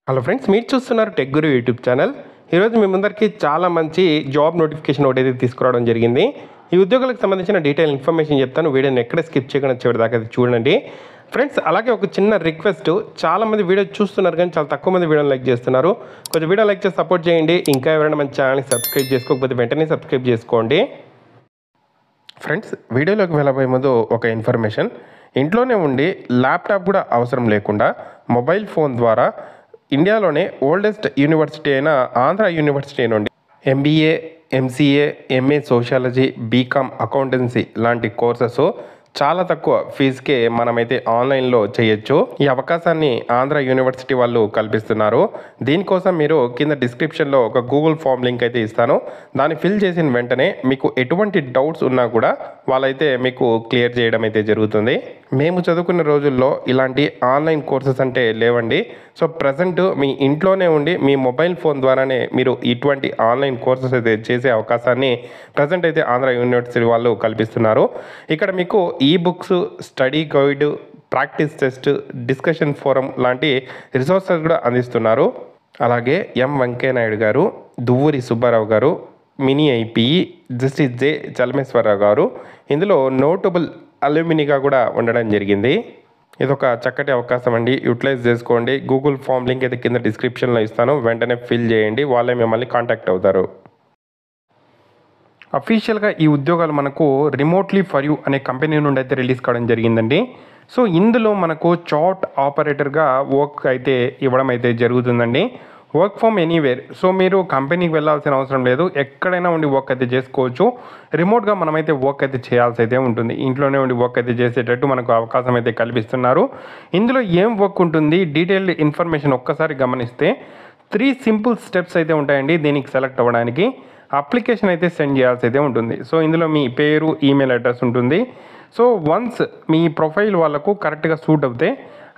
Hello friends, మీరు చూస్తున్నారు tech గురు YouTube channel. ఈరోజు మీ ముందరికి చాలా మంచి జాబ్ నోటిఫికేషన్ ఒకటైతే తీసుకురావడం జరిగింది. ఈ ఉద్యోగాలకు సంబంధించిన డీటెయిల్ ఇన్ఫర్మేషన్ చెప్తాను. వీడియోని ఎక్కడ స్కిప్ చేయకుండా చివరి దాకా చూడండి ఫ్రెండ్స్. అలాగే ఒక చిన్న రిక్వెస్ట్, చాలామంది వీడియో చూస్తున్నారు కానీ చాలా తక్కువ మంది వీడియోని లైక్ చేస్తున్నారు. కొంచెం వీడియో లైక్ చేసి సపోర్ట్ చేయండి. ఇంకా ఎవరైనా మన ఛానల్ని సబ్స్క్రైబ్ చేసుకోకపోతే వెంటనే సబ్స్క్రైబ్ చేసుకోండి. ఫ్రెండ్స్, వీడియోలోకి వెళ్ళబోయే ముందు ఒక ఇన్ఫర్మేషన్. ఇంట్లోనే ఉండి ల్యాప్టాప్ కూడా అవసరం లేకుండా మొబైల్ ఫోన్ ద్వారా ఇండియాలోనే ఓల్డెస్ట్ యూనివర్సిటీ అయిన ఆంధ్ర యూనివర్సిటీ నుండి MBA, MCA, MA sociology, BCom accountancy లాంటి కోర్సెస్ చాలా తక్కువ ఫీజుకే మనమైతే ఆన్లైన్లో చేయొచ్చు. ఈ అవకాశాన్ని ఆంధ్ర యూనివర్సిటీ వాళ్ళు కల్పిస్తున్నారు. దీనికోసం మీరు కింద డిస్క్రిప్షన్లో ఒక గూగుల్ ఫామ్ లింక్ అయితే ఇస్తాను. దాన్ని ఫిల్ చేసిన వెంటనే మీకు ఎటువంటి డౌట్స్ ఉన్నా కూడా వాళ్ళైతే మీకు క్లియర్ చేయడం అయితే జరుగుతుంది. మేము చదువుకున్న రోజుల్లో ఇలాంటి ఆన్లైన్ కోర్సెస్ అంటే లేవండి. సో ప్రజెంట్ మీ ఇంట్లోనే ఉండి మీ మొబైల్ ఫోన్ ద్వారానే మీరు ఇటువంటి ఆన్లైన్ కోర్సెస్ అయితే చేసే అవకాశాన్ని ప్రజెంట్ అయితే ఆంధ్ర యూనివర్సిటీ వాళ్ళు కల్పిస్తున్నారు. ఇక్కడ మీకు ఈ books, study guide, practice test, discussion forum లాంటి రిసోర్సెస్ కూడా అందిస్తున్నారు. అలాగే ఎం వెంకయ్య నాయుడు గారు, దువ్వూరి సుబ్బారావు గారు, mini IPE, justice J Chalameswararao గారు ఇందులో నోటబుల్ అల్యూమినిగా కూడా ఉండడం జరిగింది. ఇదొక చక్కటి అవకాశం అండి, యూటిలైజ్ చేసుకోండి. గూగుల్ ఫామ్ లింక్ అయితే కింద డిస్క్రిప్షన్లో ఇస్తాను, వెంటనే ఫిల్ చేయండి. వాళ్ళే మిమ్మల్ని కాంటాక్ట్ అవుతారు. అఫీషియల్గా ఈ ఉద్యోగాలు మనకు రిమోట్లీ ఫర్ యూ అనే కంపెనీ నుండి అయితే రిలీజ్ కావడం జరిగిందండి. సో ఇందులో మనకు చార్ట్ ఆపరేటర్గా వర్క్ అయితే ఇవ్వడం అయితే జరుగుతుందండి. Work from anywhere. సో మీరు కంపెనీకి వెళ్ళాల్సిన అవసరం లేదు, ఎక్కడైనా ఉండి వర్క్ అయితే చేసుకోవచ్చు. రిమోట్గా మనమైతే వర్క్ అయితే చేయాల్సి అయితే ఉంటుంది. ఇంట్లోనే ఉండి వర్క్ అయితే చేసేటట్టు మనకు అవకాశం అయితే కల్పిస్తున్నారు. ఇందులో ఏం వర్క్ ఉంటుంది, డీటెయిల్డ్ ఇన్ఫర్మేషన్ ఒక్కసారి గమనిస్తే 3 సింపుల్ స్టెప్స్ అయితే ఉంటాయండి. దీనికి సెలెక్ట్ అవ్వడానికి అప్లికేషన్ అయితే సెండ్ చేయాల్సి అయితే ఉంటుంది. సో ఇందులో మీ పేరు, ఈమెయిల్ అడ్రస్ ఉంటుంది. సో వన్స్ మీ ప్రొఫైల్ వాళ్ళకు కరెక్ట్గా సూట్ అవుతే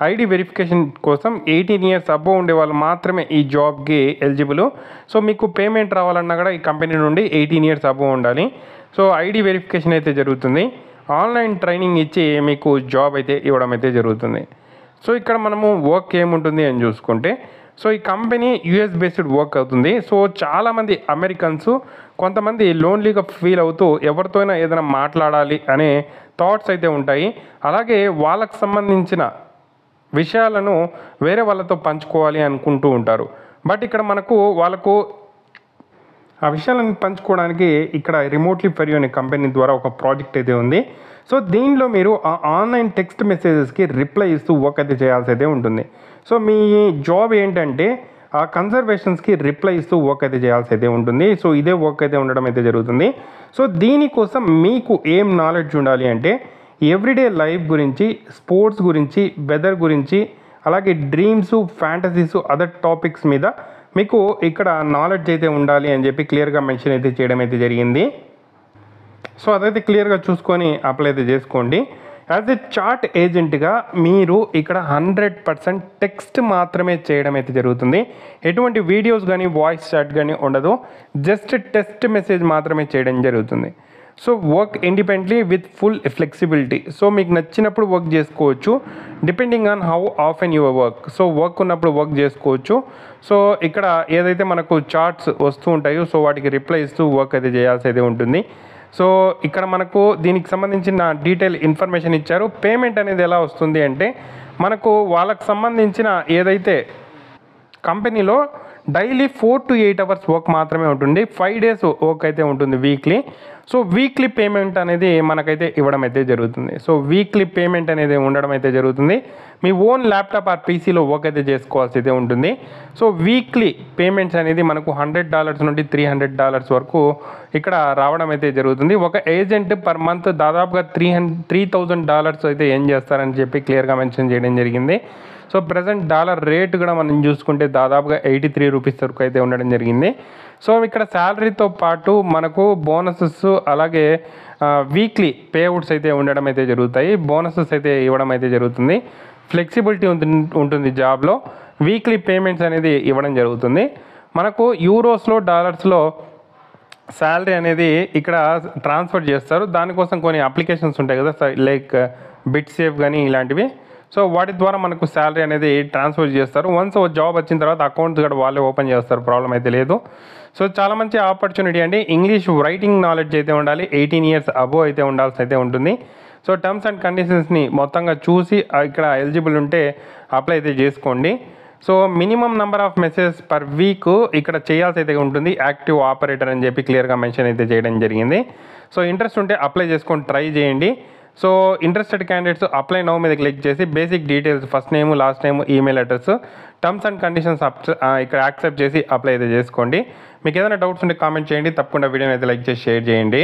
ఐడి వెరిఫికేషన్ కోసం 18 ఇయర్స్ అబోవ్ ఉండే వాళ్ళు మాత్రమే ఈ జాబ్కి ఎలిజిబుల్. సో మీకు పేమెంట్ రావాలన్నా కూడా ఈ కంపెనీ నుండి 18 ఇయర్స్ అబోవ్ ఉండాలి. సో ఐడి వెరిఫికేషన్ అయితే జరుగుతుంది. ఆన్లైన్ ట్రైనింగ్ ఇచ్చి మీకు జాబ్ అయితే ఇవ్వడం అయితే జరుగుతుంది. సో ఇక్కడ మనము వర్క్ ఏముంటుంది అని చూసుకుంటే, సో ఈ కంపెనీ యూఎస్ బేస్డ్ వర్క్ అవుతుంది. సో చాలామంది అమెరికన్స్ కొంతమంది లోన్లీగా ఫీల్ అవుతూ ఎవరితోనైనా ఏదైనా మాట్లాడాలి అనే థాట్స్ అయితే ఉంటాయి. అలాగే వాళ్ళకు సంబంధించిన విషయాలను వేరే వాళ్ళతో పంచుకోవాలి అనుకుంటూ ఉంటారు. బట్ ఇక్కడ మనకు వాళ్ళకు ఆ విషయాలను పంచుకోవడానికి ఇక్కడ రిమోట్లీ ఫర్ యూ అనే కంపెనీ ద్వారా ఒక ప్రాజెక్ట్ అయితే ఉంది. సో దీనిలో మీరు ఆ ఆన్లైన్ టెక్స్ట్ మెసేజెస్కి రిప్లై ఇస్తూ వర్క్ అయితే చేయాల్సి అయితే ఉంటుంది. సో మీ జాబ్ ఏంటంటే ఆ కన్సర్వేషన్స్కి రిప్లై ఇస్తూ వర్క్ అయితే చేయాల్సి అయితే ఉంటుంది. సో ఇదే వర్క్ అయితే ఉండడం అయితే జరుగుతుంది. సో దీనికోసం మీకు ఏం నాలెడ్జ్ ఉండాలి అంటే ఎవ్రీడే లైఫ్ గురించి, స్పోర్ట్స్ గురించి, వెదర్ గురించి, అలాగే డ్రీమ్స్, ఫ్యాంటసీస్, అదర్ టాపిక్స్ మీద మీకు ఇక్కడ నాలెడ్జ్ అయితే ఉండాలి అని చెప్పి క్లియర్గా మెన్షన్ అయితే చేయడం అయితే జరిగింది. సో అదైతే క్లియర్గా చూసుకొని అప్లై అయితే చేసుకోండి. యాజ్ ఎ చార్ట్ ఏజెంట్గా మీరు ఇక్కడ 100% టెక్స్ట్ మాత్రమే చేయడం అయితే జరుగుతుంది. ఎటువంటి వీడియోస్ కానీ వాయిస్ చాట్ కానీ ఉండదు. జస్ట్ టెక్స్ట్ మెసేజ్ మాత్రమే చేయడం జరుగుతుంది. So work independently with full flexibility. So మీకు నచ్చినప్పుడు వర్క్ చేసుకోవచ్చు, depending on how often your work. So work ఉన్నప్పుడు వర్క్ చేసుకోవచ్చు. సో ఇక్కడ ఏదైతే మనకు చార్ట్స్ వస్తూ ఉంటాయో సో వాటికి రిప్లై ఇస్తూ వర్క్ అయితే చేయాల్సి అయితే ఉంటుంది. సో ఇక్కడ మనకు దీనికి సంబంధించిన డీటెయిల్ ఇన్ఫర్మేషన్ ఇచ్చారు. పేమెంట్ అనేది ఎలా వస్తుంది అంటే మనకు వాళ్ళకు సంబంధించిన ఏదైతే కంపెనీలో డైలీ 4 to 8 అవర్స్ వర్క్ మాత్రమే ఉంటుంది. 5 days వర్క్ అయితే ఉంటుంది వీక్లీ. సో వీక్లీ పేమెంట్ అనేది మనకైతే ఇవ్వడం అయితే జరుగుతుంది. సో వీక్లీ పేమెంట్ అనేది ఉండడం అయితే జరుగుతుంది. మీ ఓన్ ల్యాప్టాప్ ఆర్ పీసీలో వర్క్ అయితే చేసుకోవాల్సి అయితే ఉంటుంది. సో వీక్లీ పేమెంట్స్ అనేది మనకు $100 నుండి $300 వరకు ఇక్కడ రావడం అయితే జరుగుతుంది. ఒక ఏజెంట్ పర్ మంత్ దాదాపుగా $3,000 అయితే ఏం చేస్తారని చెప్పి క్లియర్గా మెన్షన్ చేయడం జరిగింది. సో ప్రజెంట్ డాలర్ రేట్ కూడా మనం చూసుకుంటే దాదాపుగా 83 రూపీస్ వరకు అయితే ఉండడం జరిగింది. సో ఇక్కడ శాలరీతో పాటు మనకు బోనసెస్, అలాగే వీక్లీ పేఅవుట్స్ అయితే ఉండడం అయితే జరుగుతాయి. బోనసెస్ అయితే ఇవ్వడం అయితే జరుగుతుంది. ఫ్లెక్సిబిలిటీ ఉంటుంది జాబ్లో. వీక్లీ పేమెంట్స్ అనేది ఇవ్వడం జరుగుతుంది. మనకు యూరోస్లో, డాలర్స్లో శాలరీ అనేది ఇక్కడ ట్రాన్స్ఫర్ చేస్తారు. దానికోసం కొన్ని అప్లికేషన్స్ ఉంటాయి కదా, లైక్ బిట్ సేఫ్ కానీ ఇలాంటివి. సో వాటి ద్వారా మనకు శాలరీ అనేది ట్రాన్స్ఫర్ చేస్తారు. వన్స్ జాబ్ వచ్చిన తర్వాత అకౌంట్స్ కూడా వాళ్ళే ఓపెన్ చేస్తారు, ప్రాబ్లం అయితే లేదు. సో చాలా మంచి ఆపర్చునిటీ అండి. ఇంగ్లీష్ రైటింగ్ నాలెడ్జ్ అయితే ఉండాలి, 18 ఇయర్స్ అబోవ్ అయితే ఉండాల్సి అయితే ఉంటుంది. సో టర్మ్స్ అండ్ కండిషన్స్ని మొత్తంగా చూసి ఇక్కడ ఎలిజిబుల్ ఉంటే అప్లై అయితే చేసుకోండి. So minimum number of messages per week ఇక్కడ చేయాల్సి అయితే ఉంటుంది. యాక్టివ్ ఆపరేటర్ అని చెప్పి క్లియర్గా మెన్షన్ అయితే చేయడం జరిగింది. సో ఇంట్రెస్ట్ ఉంటే అప్లై చేసుకొని ట్రై చేయండి. So interested candidates apply now మీద క్లిక్ చేసి basic details, first name, last name, email address, terms and conditions ఇక్కడ యాక్సెప్ట్ చేసి అప్లై అయితే చేసుకోండి. మీకు ఏదైనా డౌట్స్ ఉంటే కామెంట్ చేయండి. తప్పకుండా వీడియోని అయితే లైక్ చేసి షేర్ చేయండి.